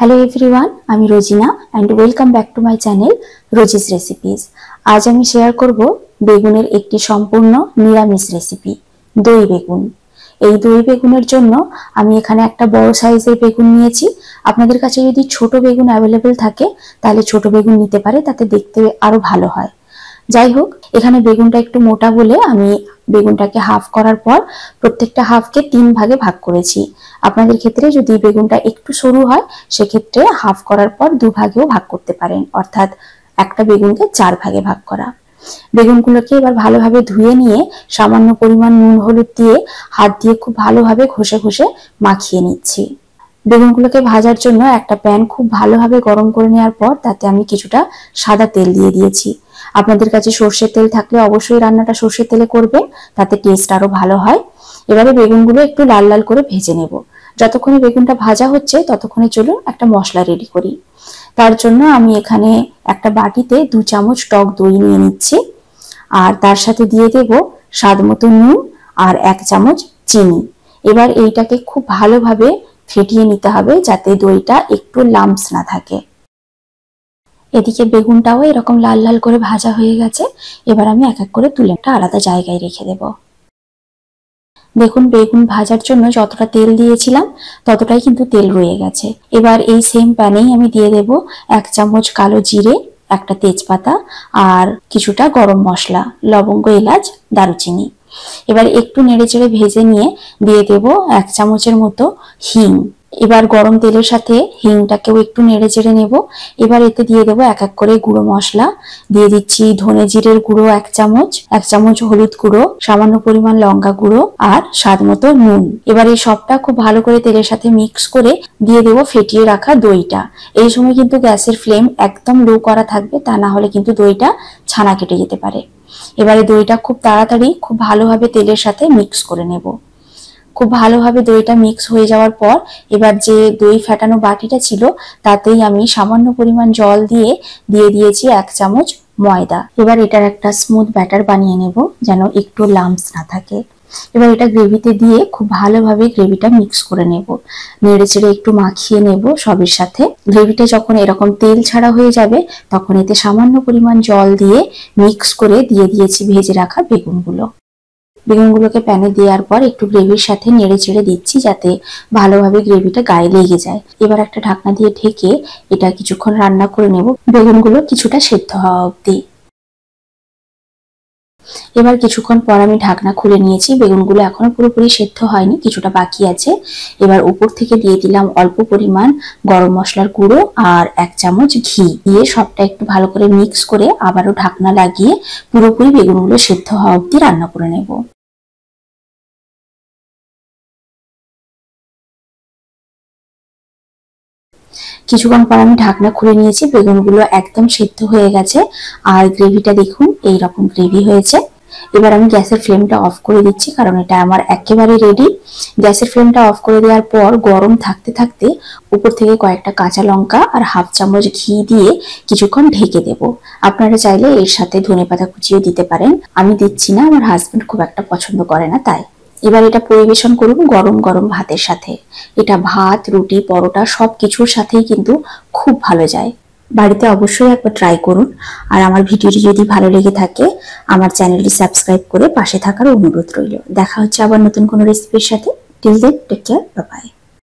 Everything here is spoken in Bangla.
हेलो एवरीवन, आमी Rojina and welcome back to my channel Rozi's recipes. आज आमी शेयर करब बेगुनेर एकटी सम्पूर्ण निरामिष रेसिपि दई बेगुन। এই দই বেগুনের জন্য আমি এখানে একটা বড় সাইজের বেগুন নিয়েছি। আপনাদের কাছে যদি ছোট বেগুন अवेलेबल থাকে তাহলে ছোট বেগুন নিতে পারে, তাতে দেখতে আরো ভালো হয়। যাই হোক, এখানে বেগুনটা একটু মোটা বলে আমি বেগুনটাকে হাফ করার পর প্রত্যেকটা হাফকে 3 ভাগে ভাগ করেছি। আপনাদের ক্ষেত্রে যদি বেগুনটা একটু সরু হয় সেক্ষেত্রে হাফ করার পর 2 ভাগেও ভাগ করতে পারেন, অর্থাৎ একটা বেগুনকে 4 ভাগে ভাগ করা। বেগুনগুলোকে এবার ভালোভাবে ধুয়ে নিয়ে সামান্য পরিমাণ নুন হলুদ দিয়ে হাত দিয়ে খুব ভালোভাবে ঘষে ঘষে মাখিয়ে নিচ্ছি। বেগুনগুলোকে ভাজার জন্য একটা প্যান খুব ভালোভাবে গরম করে নেওয়ার পর তাতে আমি কিছুটা সাদা তেল দিয়ে দিয়েছি। আপনাদের কাছে সরষের তেল থাকলে অবশ্যই রান্নাটা সরষের তেলে করবেন, তাতে টেস্ট আরো ভালো হয়। এবারে বেগুনগুলো একটু লাল লাল করে ভেজে নেব। যতক্ষণে বেগুনটা ভাজা হচ্ছে ততক্ষণে চলুন একটা মশলা রেডি করি। তার জন্য আমি এখানে একটা বাটিতে 2 চামচ টক দই নিয়ে নিচ্ছি, আর তার সাথে দিয়ে দেব স্বাদ মতো নুন আর 1 চামচ চিনি। এবার এইটাকে খুব ভালোভাবে ফেটিয়ে নিতে হবে যাতে দইটা একটু লাম্পস না থাকে। এদিকে বেগুনটাও এরকম লাল লাল করে ভাজা হয়ে গেছে। এবার আমি এক এক করে তুলে একটা আলাদা জায়গায় রেখে দেব। দেখুন, বেগুন ভাজার জন্য যতটা তেল দিয়েছিলাম ততটাই কিন্তু তেল রয়ে গেছে। এবার এই সেম প্যানেই আমি দিয়ে দেব 1 চামচ কালো জিরে, একটা তেজপাতা আর কিছুটা গরম মশলা, লবঙ্গ, এলাচ, দারুচিনি। এবার একটু নেড়েচেড়ে ভেজে নিয়ে দিয়ে দেব 1 চামচের মতো হিং। এবার গরম তেলের সাথে হিংটাকেও একটু নেড়েচেড়ে নেব। এবার এতে দিয়ে দেব এক এক করে গুঁড়ো মশলা। দিয়ে দিচ্ছি ধনে জিরের গুঁড়ো 1 চামচ, 1 চামচ হলুদ গুঁড়ো, সামান্য পরিমাণ লঙ্কা গুঁড়ো আর স্বাদ মতো নুন। এবার এই সবটা খুব ভালো করে তেলের সাথে মিক্স করে দিয়ে দেব ফেটিয়ে রাখা দইটা। এই সময় কিন্তু গ্যাসের ফ্লেম একদম লো করা থাকবে, তা না হলে কিন্তু দইটা ছানা কেটে যেতে পারে। এবারে দইটা খুব তাড়াতাড়ি খুব ভালোভাবে তেলের সাথে মিক্স করে নেব। খুব ভালোভাবে দইটা মিক্স হয়ে যাওয়ার পর এবার যে দই ফেটানো বাটিটা ছিল তাতেই আমি সামান্য পরিমাণ জল দিয়ে দিয়েছি 1 চামচ ময়দা। এবার এটার একটা স্মুথ ব্যাটার বানিয়ে নেব যেন একটু লাম্পস না থাকে। এবার এটা গ্রেভিতে দিয়ে খুব ভালোভাবে গ্রেভিটা মিক্স করে নেব, নেড়েচেড়ে একটু মাখিয়ে নেব সবের সাথে। গ্রেভিটা যখন এরকম তেল ছাড়া হয়ে যাবে তখন এতে সামান্য পরিমাণ জল দিয়ে মিক্স করে দিয়ে দিয়েছি ভেজে রাখা বেগুনগুলো। বেগুনগুলোকে প্যানে দেওয়ার পর একটু গ্রেভির সাথে নেড়ে চেড়ে দিচ্ছি যাতে ভালোভাবে গ্রেভিটা গায়ে লেগে যায়। এবার একটা ঢাকনা দিয়ে ঢেকে এটা কিছুক্ষণ রান্না করে নেব, বেগুনগুলো কিছুটা সেদ্ধ হওয়া অবধি। এবার কিছুক্ষণ পর আমি ঢাকনা খুলে নিয়েছি। বেগুনগুলো এখনো পুরোপুরি সেদ্ধ হয়নি, কিছুটা বাকি আছে। এবার উপর থেকে দিয়ে দিলাম অল্প পরিমাণ গরম মশলার গুঁড়ো আর 1 চামচ ঘি দিয়ে সবটা একটু ভালো করে মিক্স করে আবারও ঢাকনা লাগিয়ে পুরোপুরি বেগুনগুলো সেদ্ধ হওয়া অবধি রান্না করে নেব। কিছুক্ষণ পর আমি ঢাকনা খুলে নিয়েছি, বেগুনগুলো একদম সেদ্ধ হয়ে গেছে আর গ্রেভিটা দেখুন এইরকম গ্রেভি হয়েছে। এবার আমি গ্যাসের ফ্লেমটা অফ করে দিচ্ছি কারণ এটা আমার একেবারে রেডি। গ্যাসের ফ্লেমটা অফ করে দেওয়ার পর গরম থাকতে থাকতে উপর থেকে কয়েকটা কাঁচা লঙ্কা আর 1/2 চামচ ঘি দিয়ে কিছুক্ষণ ঢেকে দেব। আপনারা চাইলে এর সাথে ধনেপাতা কুচিও দিতে পারেন, আমি দিচ্ছি না, আমার হাজবেন্ড খুব একটা পছন্দ করে না তাই। এবার এটা পরিবেশন করুন গরম গরম ভাতের সাথে। এটা ভাত, রুটি, পরোটা সবকিছুর সাথেই কিন্তু খুব ভালো যায়। বাড়িতে অবশ্যই একবার ট্রাই করুন। আর আমার ভিডিওটি যদি ভালো লেগে থাকে আমার চ্যানেলটি সাবস্ক্রাইব করে পাশে থাকার অনুরোধ রইল। দেখা হচ্ছে আবার নতুন কোনো রেসিপির সাথে। Till then take care, bye by.